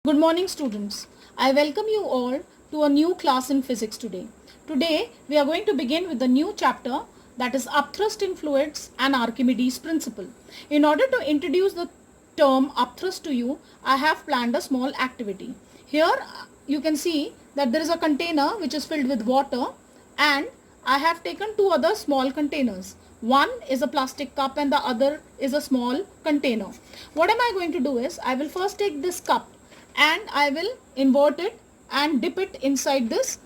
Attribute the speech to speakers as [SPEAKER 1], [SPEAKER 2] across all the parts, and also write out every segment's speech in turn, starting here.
[SPEAKER 1] Good morning students. I welcome you all to a new class in physics today. Today we are going to begin with a new chapter, that is upthrust in fluids and Archimedes principle. In order to introduce the term upthrust to you, I have planned a small activity. Here you can see that there is a container which is filled with water, and I have taken two other small containers. One is a plastic cup and the other is a small container. What am I going to do is, I will first take this cup and I will invert it and dip it inside this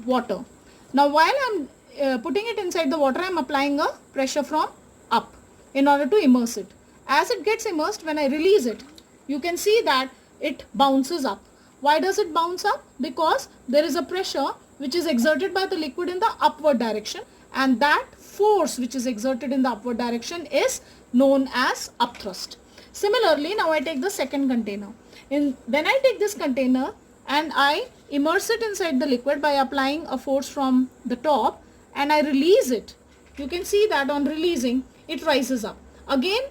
[SPEAKER 1] water. Now while I am putting it inside the water, I am applying a pressure from up in order to immerse it. As it gets immersed, when I release it, you can see that it bounces up. Why does it bounce up? Because there is a pressure which is exerted by the liquid in the upward direction, and that force which is exerted in the upward direction is known as upthrust. Similarly, now I take the second container. When I take this container and I immerse it inside the liquid by applying a force from the top and I release it, you can see that on releasing it rises up. Again,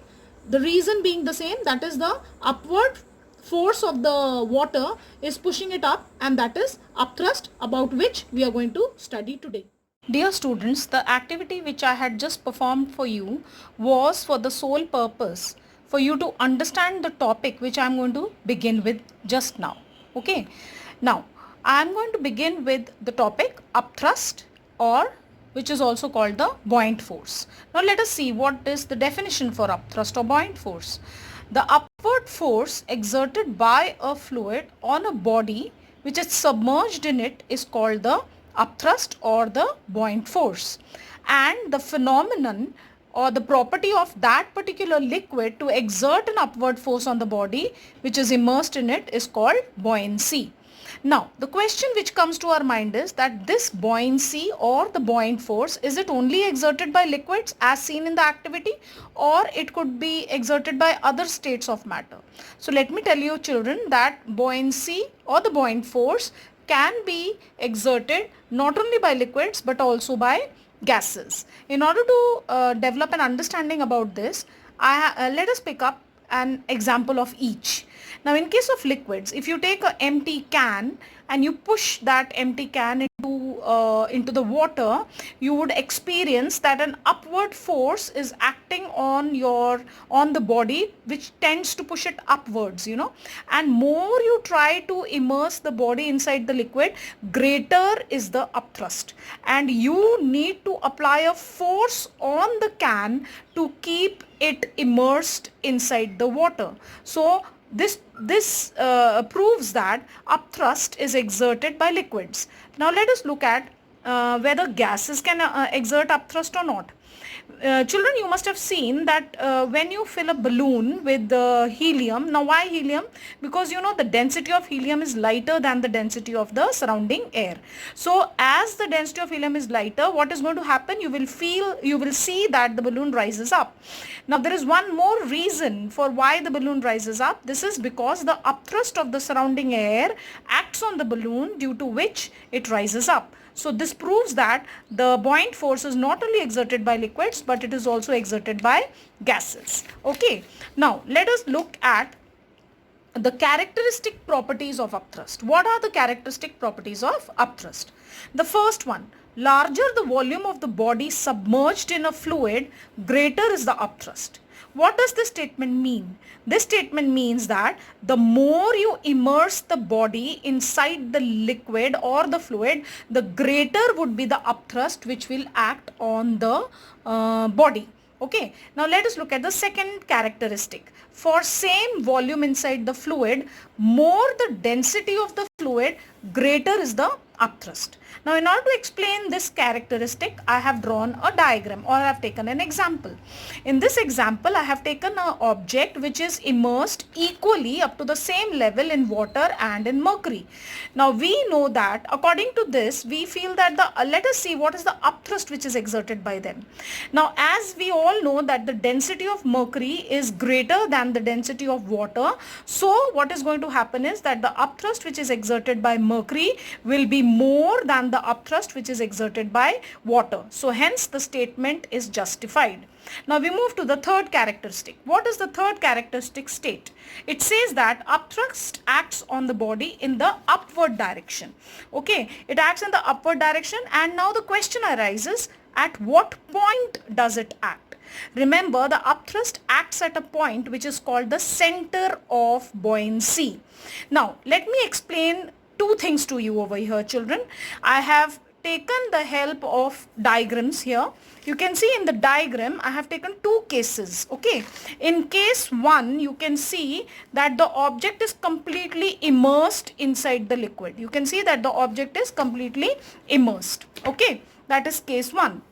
[SPEAKER 1] the reason being the same, that is the upward force of the water is pushing it up, and that is upthrust, about which we are going to study today. Dear students, the activity which I had just performed for you was for the sole purpose for you to understand the topic which I am going to begin with just now. Okay. Now, I am going to begin with the topic upthrust, or which is also called the buoyant force. Now let us see what is the definition for upthrust or buoyant force. The upward force exerted by a fluid on a body which is submerged in it is called the upthrust or the buoyant force, and the phenomenon or the property of that particular liquid to exert an upward force on the body which is immersed in it is called buoyancy. Now, the question which comes to our mind is that this buoyancy or the buoyant force, is it only exerted by liquids as seen in the activity, or it could be exerted by other states of matter? So let me tell you children that buoyancy or the buoyant force can be exerted not only by liquids but also by gases. In order to develop an understanding about this, let us pick up an example of each. Now in case of liquids, if you take an empty can and you push that empty can into the water, you would experience that an upward force is acting on the body, which tends to push it upwards, and more you try to immerse the body inside the liquid, greater is the upthrust, and you need to apply a force on the can to keep it immersed inside the water. So this proves that upthrust is exerted by liquids. Now let us look at whether gases can exert upthrust or not. Children, you must have seen that when you fill a balloon with helium, now why helium? Because the density of helium is lighter than the density of the surrounding air. So as the density of helium is lighter, what is going to happen? You will see that the balloon rises up. Now there is one more reason for why the balloon rises up. This is because the upthrust of the surrounding air acts on the balloon, due to which it rises up. So this proves that the buoyant force is not only exerted by liquids but it is also exerted by gases. Okay. Now let us look at the characteristic properties of upthrust. What are the characteristic properties of upthrust? The first one, larger the volume of the body submerged in a fluid, greater is the upthrust. What does this statement mean? This statement means that the more you immerse the body inside the liquid or the fluid, the greater would be the upthrust which will act on the body. Okay. Now let us look at the second characteristic. For same volume inside the fluid, more the density of the fluid, greater is the upthrust. Now in order to explain this characteristic, I have drawn a diagram, or I have taken an example. In this example, I have taken an object which is immersed equally up to the same level in water and in mercury. Now we know that according to this, we feel that let us see what is the upthrust which is exerted by them. Now as we all know that the density of mercury is greater than than the density of water. So what is going to happen is that the upthrust which is exerted by mercury will be more than the upthrust which is exerted by water. So hence the statement is justified. Now we move to the third characteristic. What does the third characteristic state? It says that upthrust acts on the body in the upward direction. Okay, it acts in the upward direction, and now the question arises, at what point does it act? Remember, the upthrust acts at a point which is called the center of buoyancy. Now let me explain two things to you over here, children. I have taken the help of diagrams here. You can see in the diagram I have taken two cases. Okay, in case 1 you can see that the object is completely immersed inside the liquid. You can see that the object is completely immersed. Okay, that is case 1.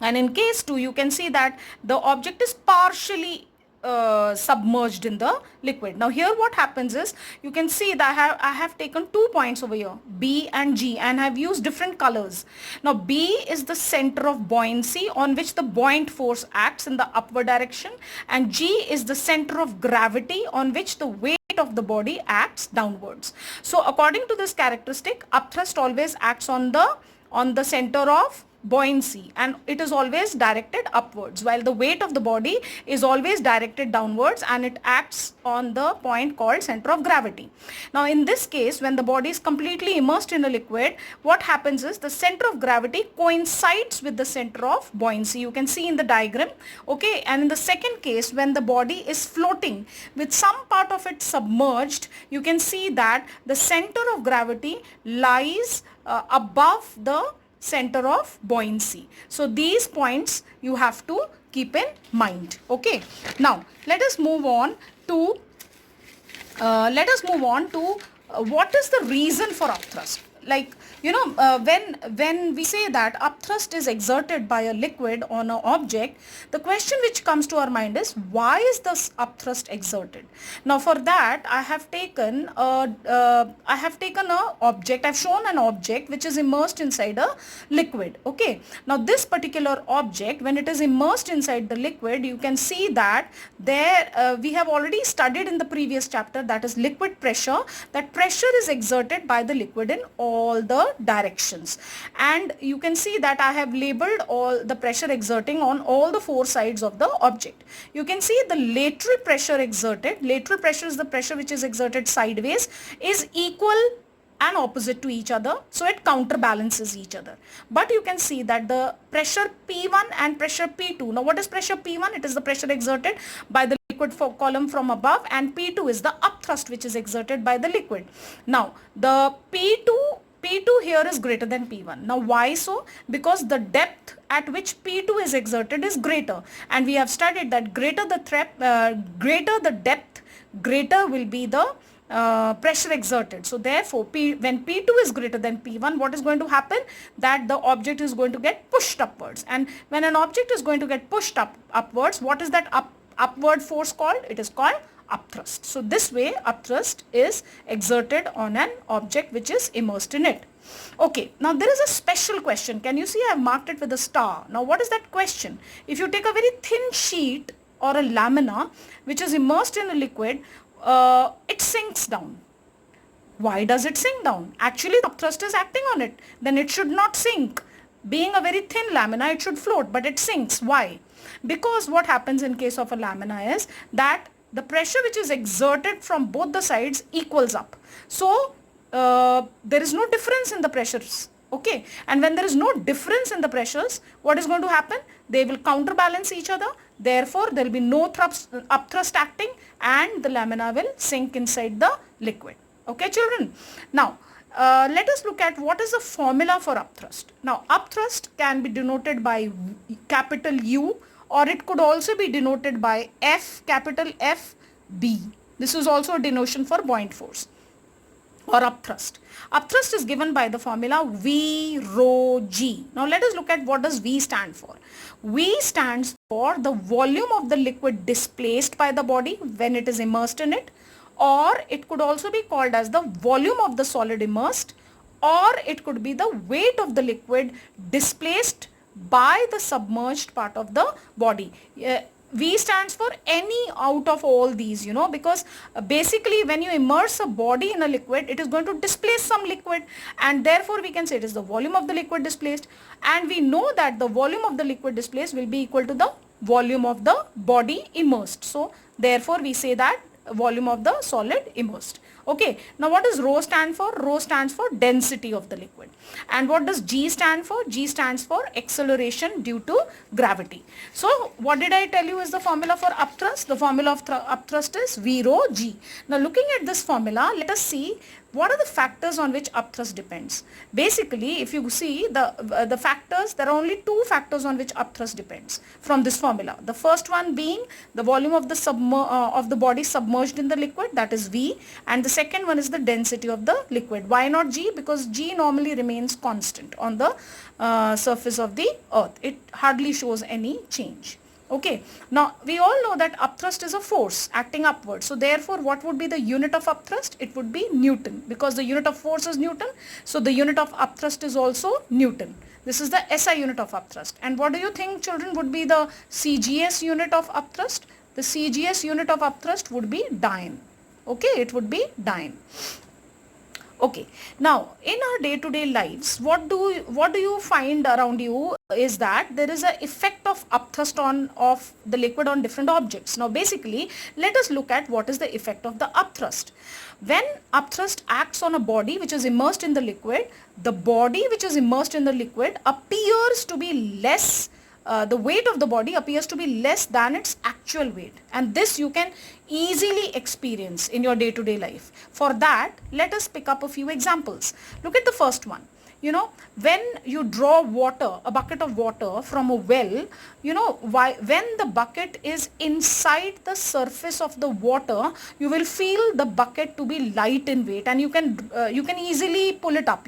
[SPEAKER 1] And in case 2 you can see that the object is partially submerged in the liquid. Now here what happens is, you can see that I have taken 2 points over here, B and G, and I have used different colors. Now B is the center of buoyancy on which the buoyant force acts in the upward direction, and G is the center of gravity on which the weight of the body acts downwards. So according to this characteristic, upthrust always acts on the center of buoyancy, and it is always directed upwards, while the weight of the body is always directed downwards, and it acts on the point called center of gravity. Now in this case, when the body is completely immersed in a liquid, what happens is the center of gravity coincides with the center of buoyancy. You can see in the diagram. Okay, and in the second case, when the body is floating with some part of it submerged, you can see that the center of gravity lies above the center of buoyancy. So these points you have to keep in mind. Okay, now let us move on to what is the reason for upthrust. Like, you know, when we say that upthrust is exerted by a liquid on an object, the question which comes to our mind is, why is this upthrust exerted? Now for that I have taken a object. I've shown an object which is immersed inside a liquid. Okay, now this particular object, when it is immersed inside the liquid, you can see that there we have already studied in the previous chapter, that is liquid pressure. That pressure is exerted by the liquid in all the directions, and you can see that I have labeled all the pressure exerting on all the 4 sides of the object. You can see the lateral pressure exerted. Lateral pressure is the pressure which is exerted sideways, is equal and opposite to each other, so it counterbalances each other. But you can see that the pressure P1 and pressure P2. Now what is pressure P1? It is the pressure exerted by the liquid column from above, and P2 is the upthrust which is exerted by the liquid. Now the P2 here is greater than P1. Now why so? Because the depth at which P2 is exerted is greater, and we have studied that greater the depth, greater will be the pressure exerted. So therefore when P2 is greater than P1, what is going to happen? That the object is going to get pushed upwards, and when an object is going to get pushed upwards, what is that upward force called? It is called upthrust. So this way upthrust is exerted on an object which is immersed in it. Okay, now there is a special question. Can you see I have marked it with a star? Now what is that question? If you take a very thin sheet or a lamina which is immersed in a liquid, it sinks down. Why does it sink down? Actually the upthrust is acting on it. Then it should not sink. Being a very thin lamina, it should float, but it sinks. Why? Because what happens in case of a lamina is that the pressure which is exerted from both the sides equals up. So there is no difference in the pressures. Okay, and when there is no difference in the pressures, what is going to happen? They will counterbalance each other. Therefore there will be no upthrust acting, and the lamina will sink inside the liquid. Okay children, now let us look at what is the formula for upthrust. Now upthrust can be denoted by capital U, or it could also be denoted by F, capital F, B. This is also a denotation for buoyant force or upthrust. Upthrust is given by the formula V rho G. Now let us look at what does V stand for. V stands for the volume of the liquid displaced by the body when it is immersed in it, or it could also be called as the volume of the solid immersed, or it could be the weight of the liquid displaced by the submerged part of the body. V stands for any out of all these, because basically when you immerse a body in a liquid, it is going to displace some liquid, and therefore we can say it is the volume of the liquid displaced, and we know that the volume of the liquid displaced will be equal to the volume of the body immersed. So therefore we say that volume of the solid immersed. Okay, now what does rho stand for? Rho stands for density of the liquid. And what does G stand for? G stands for acceleration due to gravity. So what did I tell you is the formula for upthrust? The formula of upthrust is V rho G. Now looking at this formula, let us see what are the factors on which upthrust depends. Basically, if you see the factors, there are only two factors on which upthrust depends from this formula. The first one being the volume of the body submerged in the liquid, that is V, and the second one is the density of the liquid. Why not G? Because G normally remains constant on the surface of the earth. It hardly shows any change. Okay, now we all know that upthrust is a force acting upwards. So therefore what would be the unit of upthrust? It would be Newton, because the unit of force is Newton. So the unit of upthrust is also Newton. This is the SI unit of upthrust. And what do you think, children, would be the CGS unit of upthrust? The CGS unit of upthrust would be dyne. Okay, it would be dyne. Okay, now in our day-to-day lives, what do you find around you is that there is an effect of upthrust of the liquid on different objects. Now basically, let us look at what is the effect of the upthrust. When upthrust acts on a body which is immersed in the liquid, the body which is immersed in the liquid appears to be less, the weight of the body appears to be less than its actual weight, and this you can easily experience in your day-to-day life. For that, let us pick up a few examples. Look at the first one. When you draw water, a bucket of water from a well, when the bucket is inside the surface of the water, you will feel the bucket to be light in weight, and you can easily pull it up,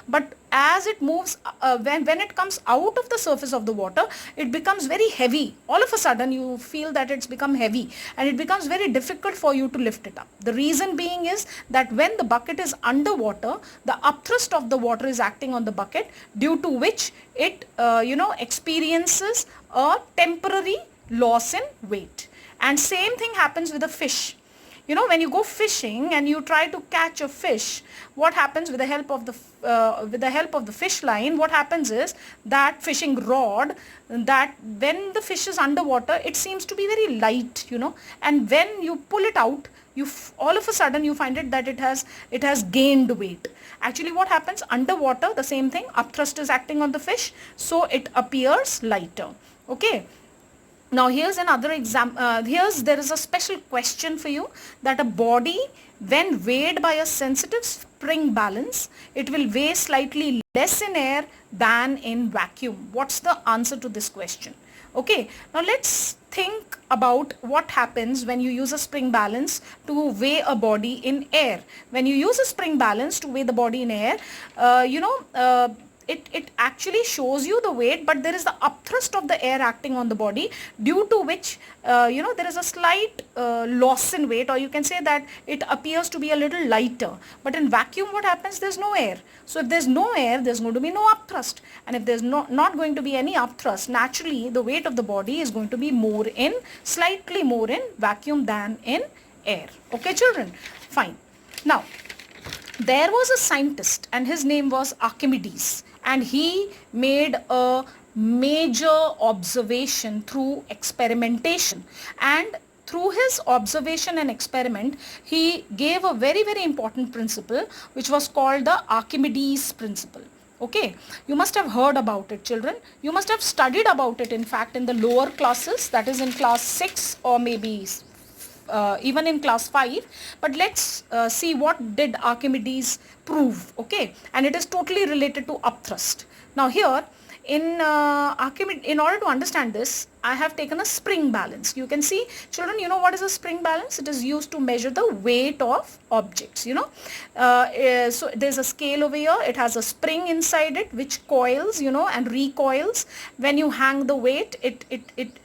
[SPEAKER 1] but as it moves, when it comes out of the surface of the water, it becomes very heavy. All of a sudden you feel that it's become heavy, and it becomes very difficult for you to lift it up. The reason being is that when the bucket is underwater, the upthrust of the water is acting on the bucket, due to which it experiences a temporary loss in weight. And same thing happens with a fish. When you go fishing and you try to catch a fish, what happens with the help of the fish line? What happens is that fishing rod, that when the fish is underwater, it seems to be very light, and when you pull it out, all of a sudden you find it that it has gained weight. Actually, what happens underwater? The same thing. Upthrust is acting on the fish, so it appears lighter. Okay. Now here's another example. There is a special question for you, that a body when weighed by a sensitive spring balance, it will weigh slightly less in air than in vacuum. What's the answer to this question? Okay, now let's think about what happens when you use a spring balance to weigh a body in air. When you use a spring balance to weigh the body in air, it actually shows you the weight, but there is the upthrust of the air acting on the body, due to which there is a slight loss in weight, or you can say that it appears to be a little lighter. But in vacuum, what happens? There's no air. So if there's no air, there's going to be no upthrust, and if there's not going to be any upthrust, naturally the weight of the body is going to be slightly more in vacuum than in air. Okay, children? Fine. Now, there was a scientist, and his name was Archimedes, and he made a major observation through experimentation. And through his observation and experiment, he gave a very, very important principle, which was called the Archimedes principle. Okay, you must have heard about it, children. You must have studied about it, in fact, in the lower classes, that is in class 6 or maybe even in class 5. But let's see what did Archimedes prove. Okay, and it is totally related to upthrust. Now here in Archimedes, in order to understand this, I have taken a spring balance. You can see, children, you know what is a spring balance? It is used to measure the weight of objects, so there's a scale over here. It has a spring inside it which coils, and recoils. When you hang the weight, it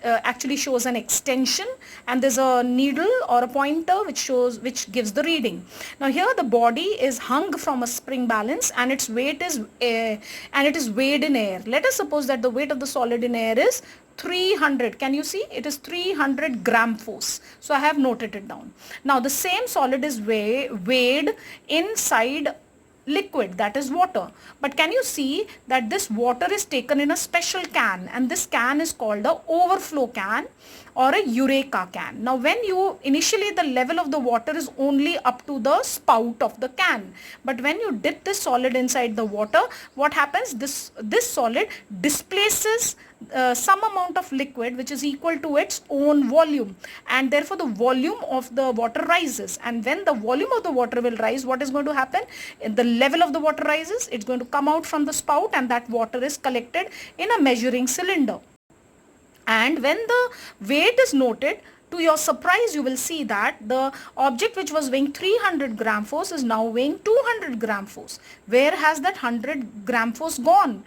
[SPEAKER 1] actually shows an extension, and there's a needle or a pointer which gives the reading. Now here the body is hung from a spring balance, and its weight is and it is weighed in air. Let us suppose that the weight of the solid in air is 300. Can you see? It is 300 gram force. So I have noted it down. Now the same solid is weighed inside liquid, that is water. But can you see that this water is taken in a special can, and this can is called a overflow can or a eureka can. Now when you initially the level of the water is only up to the spout of the can, but when you dip this solid inside the water, what happens? This solid displaces some amount of liquid which is equal to its own volume, and therefore the volume of the water rises. And when the volume of the water will rise, what is going to happen? The level of the water rises, it's going to come out from the spout, and that water is collected in a measuring cylinder. And when the weight is noted, to your surprise, you will see that the object which was weighing 300 gram force is now weighing 200 gram force. Where has that 100 gram force gone?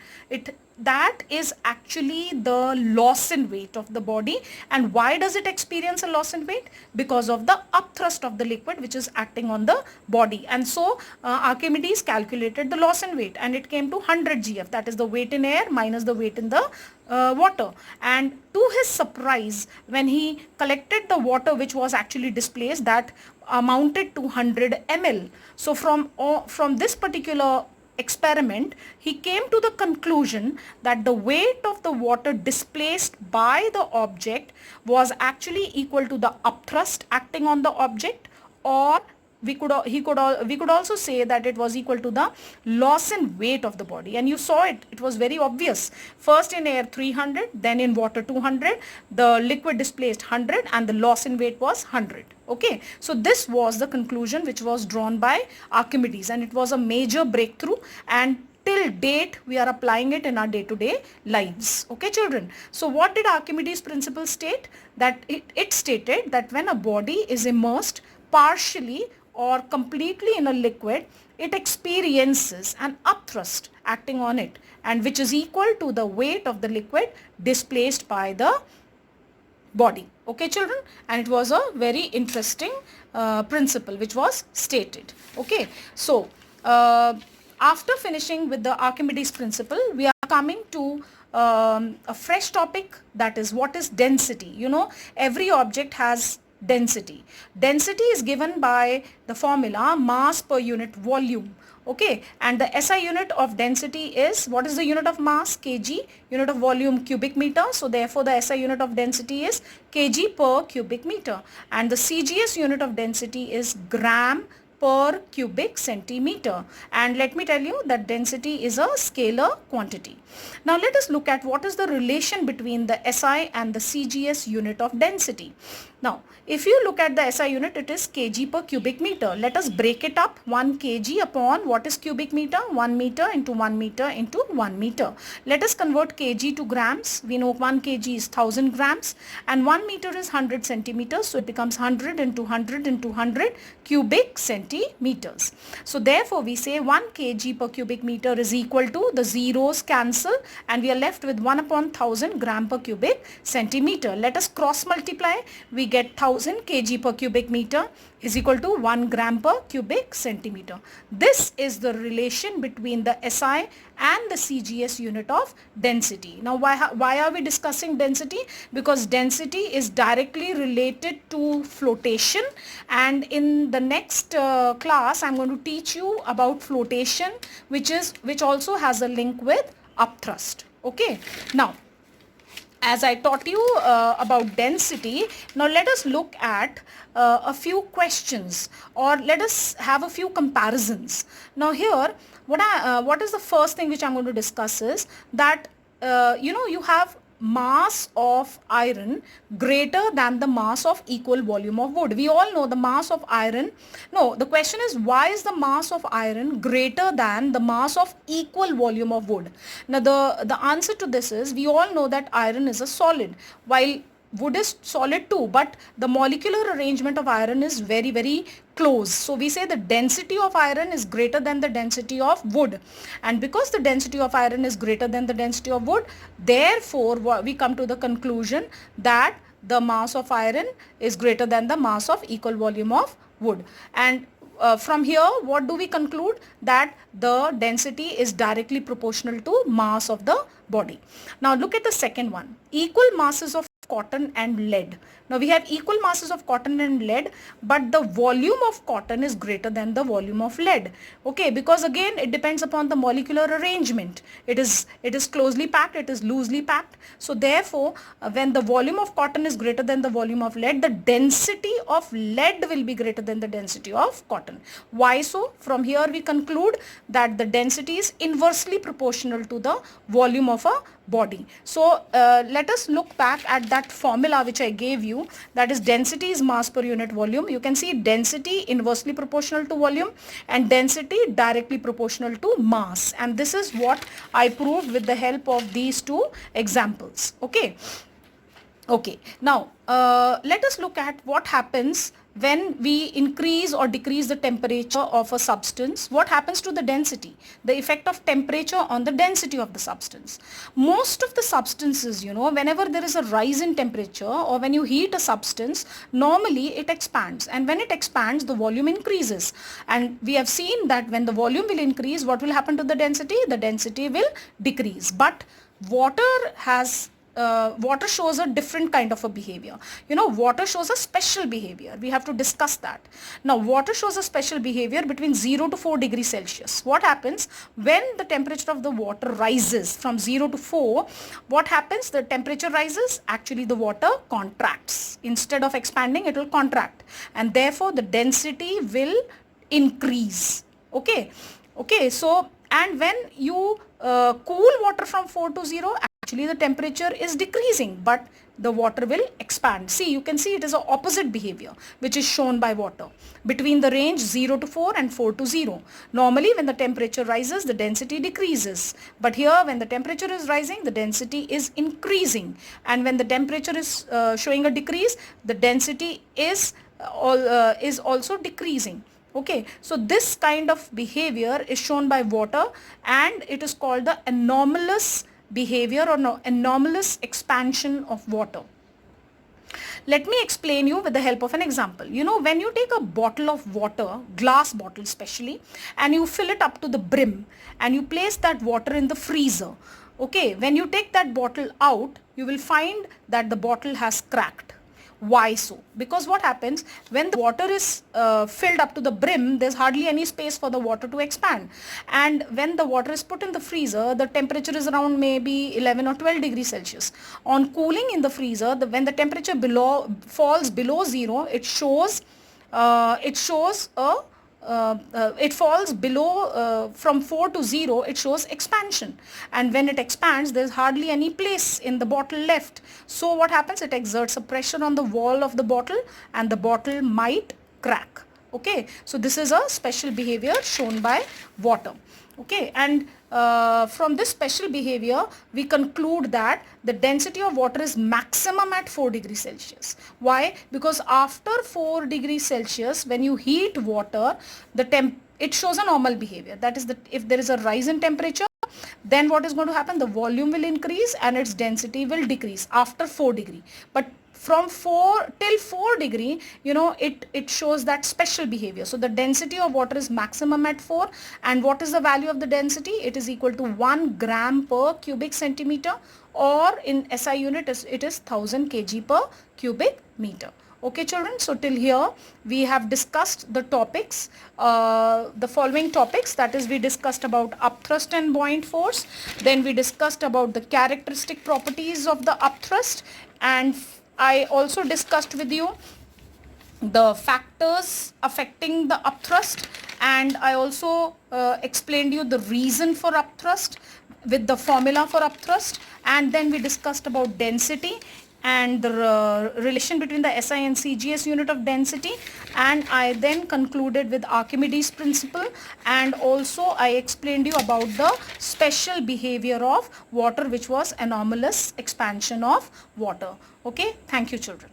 [SPEAKER 1] That is actually the loss in weight of the body. And why does it experience a loss in weight? Because of the upthrust of the liquid which is acting on the body. And so Archimedes calculated the loss in weight, and it came to 100 GF, that is the weight in air minus the weight in the water. And to his surprise, when he collected the water which was actually displaced, that amounted to 100 ml. So from this particular experiment, he came to the conclusion that the weight of the water displaced by the object was actually equal to the upthrust acting on the object, or we could also say that it was equal to the loss in weight of the body. And you saw it was very obvious. First in air 300, then in water 200, the liquid displaced 100, and the loss in weight was 100. Okay, so this was the conclusion which was drawn by Archimedes, and it was a major breakthrough, and till date we are applying it in our day-to-day lives. Okay children, so what did Archimedes' principle state? That it stated that when a body is immersed partially or completely in a liquid, it experiences an upthrust acting on it, and which is equal to the weight of the liquid displaced by the body. Okay children, and it was a very interesting principle which was stated. Okay, so after finishing with the Archimedes principle, we are coming to a fresh topic, that is what is density. You know, every object has density. Density is given by the formula mass per unit volume. Okay, and the SI unit of density is, what is the unit of mass? Kg. Unit of volume, cubic meter. So therefore the SI unit of density is kg per cubic meter, and the CGS unit of density is gram per cubic centimeter. And let me tell you that density is a scalar quantity. Now let us look at what is the relation between the SI and the CGS unit of density. Now if you look at the SI unit, it is kg per cubic meter. Let us break it up. 1 kg upon what is cubic meter? 1 meter into 1 meter into 1 meter. Let us convert kg to grams. We know 1 kg is 1000 grams, and 1 meter is 100 centimeters. So it becomes 100 into 100 into 100 cubic centimeters. So therefore we say 1 kg per cubic meter is equal to, the zeros cancel, and we are left with 1 upon 1000 gram per cubic centimeter. Let us cross multiply. We get 1000 kg per cubic meter is equal to 1 gram per cubic centimeter. This is the relation between the SI and the CGS unit of density. Now why are we discussing density? Because density is directly related to flotation, and in the next class I am going to teach you about flotation, which also has a link with upthrust. Okay, now as I taught you about density, now let us look at a few questions, or let us have a few comparisons. Now here, what is the first thing which I'm going to discuss is that, you have mass of iron greater than the mass of equal volume of wood. We all know the mass of iron. No, the question is, why is the mass of iron greater than the mass of equal volume of wood? Now the answer to this is, we all know that iron is a solid, while wood is solid too, but the molecular arrangement of iron is very, very close. So we say the density of iron is greater than the density of wood, and because the density of iron is greater than the density of wood, therefore we come to the conclusion that the mass of iron is greater than the mass of equal volume of wood. And from here, what do we conclude? That the density is directly proportional to mass of the body. Now look at the second one, equal masses of cotton and lead. Now we have equal masses of cotton and lead, but the volume of cotton is greater than the volume of lead. Okay, because again it depends upon the molecular arrangement. It is closely packed, it is loosely packed. So therefore, when the volume of cotton is greater than the volume of lead, the density of lead will be greater than the density of cotton. Why so? From here we conclude that the density is inversely proportional to the volume of a body. So let us look back at that formula which I gave you, that is density is mass per unit volume. You can see density inversely proportional to volume and density directly proportional to mass, and this is what I proved with the help of these two examples. Okay, now let us look at what happens when we increase or decrease the temperature of a substance. What happens to the density? The effect of temperature on the density of the substance. Most of the substances, whenever there is a rise in temperature or when you heat a substance, normally it expands, and when it expands, the volume increases. And we have seen that when the volume will increase, what will happen to the density? The density will decrease. But water shows a different kind of a behavior. Water shows a special behavior. We have to discuss that. Now, water shows a special behavior between 0 to 4 degrees Celsius. What happens when the temperature of the water rises from 0 to 4? What happens? The temperature rises. Actually, the water contracts. Instead of expanding, it will contract. And therefore, the density will increase. Okay. So, and when you cool water from 4 to 0, actually the temperature is decreasing, but the water will expand. See, you can see it is an opposite behavior which is shown by water between the range 0 to 4 and 4 to 0. Normally when the temperature rises, the density decreases, but here when the temperature is rising, the density is increasing, and when the temperature is showing a decrease, the density is also decreasing. Okay, so this kind of behavior is shown by water, and it is called the anomalous behavior or anomalous expansion of water. Let me explain you with the help of an example. When you take a bottle of water, glass bottle especially, and you fill it up to the brim and you place that water in the freezer. Okay, when you take that bottle out, you will find that the bottle has cracked. Why so? Because what happens when the water is filled up to the brim, there's hardly any space for the water to expand. And when the water is put in the freezer, the temperature is around maybe 11 or 12 degrees Celsius. On cooling in the freezer, when the temperature falls below 0, it falls below from 4 to 0, it shows expansion, and when it expands, there's hardly any place in the bottle left. So what happens? It exerts a pressure on the wall of the bottle and the bottle might crack. Okay, so this is a special behavior shown by water. Okay, and from this special behavior, we conclude that the density of water is maximum at 4 degrees Celsius. Why? Because after 4 degrees Celsius, when you heat water, it shows a normal behavior. That is, if there is a rise in temperature, then what is going to happen? The volume will increase and its density will decrease after 4 degree. But from 4 till 4 degree, it shows that special behavior. So the density of water is maximum at 4, and what is the value of the density? It is equal to 1 gram per cubic centimeter, or in SI unit it is 1000 kg per cubic meter. Okay children, so till here we have discussed the topics, the following topics, that is we discussed about upthrust and buoyant force, then we discussed about the characteristic properties of the upthrust, and I also discussed with you the factors affecting the upthrust, and I also explained you the reason for upthrust with the formula for upthrust, and then we discussed about density and the relation between the SI and CGS unit of density, and I then concluded with Archimedes principle, and also I explained you about the special behavior of water, which was anomalous expansion of water. Okay, thank you children.